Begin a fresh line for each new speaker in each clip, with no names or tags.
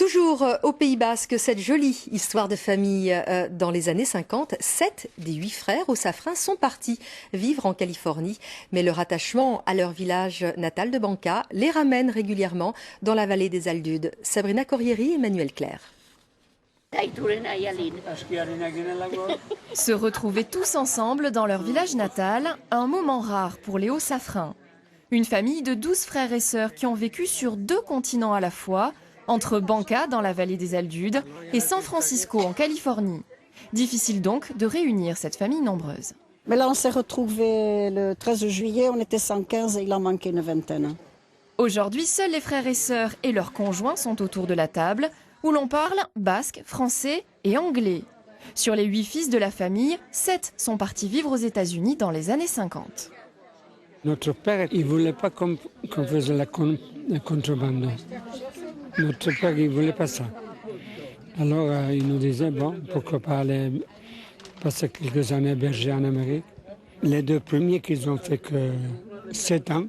Toujours au Pays Basque, cette jolie histoire de famille. Dans les années 50, 7 des 8 frères au safrin sont partis vivre en Californie. Mais leur attachement à leur village natal de Banca les ramène régulièrement dans la vallée des Aldudes. Sabrina Corrieri et Emmanuel Claire.
Se retrouver tous ensemble dans leur village natal, un moment rare pour les Hauts-Safrins. Une famille de 12 frères et sœurs qui ont vécu sur 2 continents à la fois, entre Banca dans la vallée des Aldudes et San Francisco en Californie. Difficile donc de réunir cette famille nombreuse.
Mais là on s'est retrouvés le 13 juillet, on était 115 et il en manquait une vingtaine.
Aujourd'hui, seuls les frères et sœurs et leurs conjoints sont autour de la table, où l'on parle basque, français et anglais. Sur les 8 fils de la famille, 7 sont partis vivre aux États-Unis dans les années 50.
Notre père, il ne voulait pas qu'on fasse la contrebande. Notre père, il ne voulait pas ça. Alors, il nous disait, bon, pourquoi pas aller passer quelques années berger en Amérique. Les 2 premiers qu'ils ont fait que 7 ans.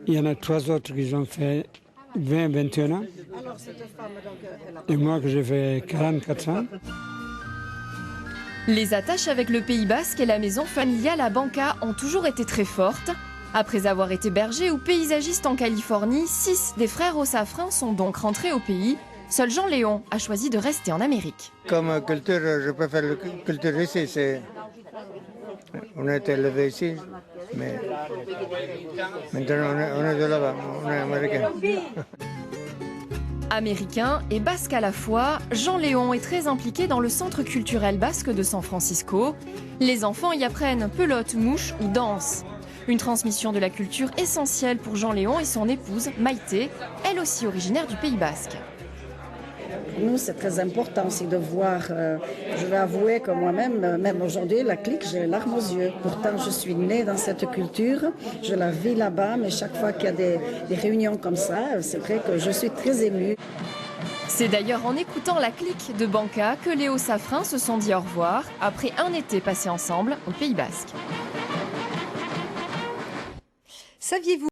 Il y en a 3 autres qui ont fait 20, 21 ans. Et moi, que j'ai fait 44 ans.
Les attaches avec le Pays Basque et la maison familiale à Banca ont toujours été très fortes. Après avoir été berger ou paysagiste en Californie, 6 des frères Hauts-Safrins sont donc rentrés au pays. Seul Jean-Léon a choisi de rester en Amérique.
Comme culture, je préfère la culture ici. On a été élevé ici, mais maintenant on est de là-bas, on est américain.
Américain et basque à la fois, Jean-Léon est très impliqué dans le centre culturel basque de San Francisco. Les enfants y apprennent pelote, mouche ou danse. Une transmission de la culture essentielle pour Jean-Léon et son épouse Maïté, elle aussi originaire du Pays Basque.
Pour nous, c'est très important aussi de voir, je vais avouer que moi-même, même aujourd'hui, la clique, j'ai les larmes aux yeux. Pourtant, je suis née dans cette culture, je la vis là-bas, mais chaque fois qu'il y a des réunions comme ça, c'est vrai que je suis très émue.
C'est d'ailleurs en écoutant la clique de Banca que les Hauts-Safrins se sont dit au revoir après un été passé ensemble au Pays Basque.
Saviez-vous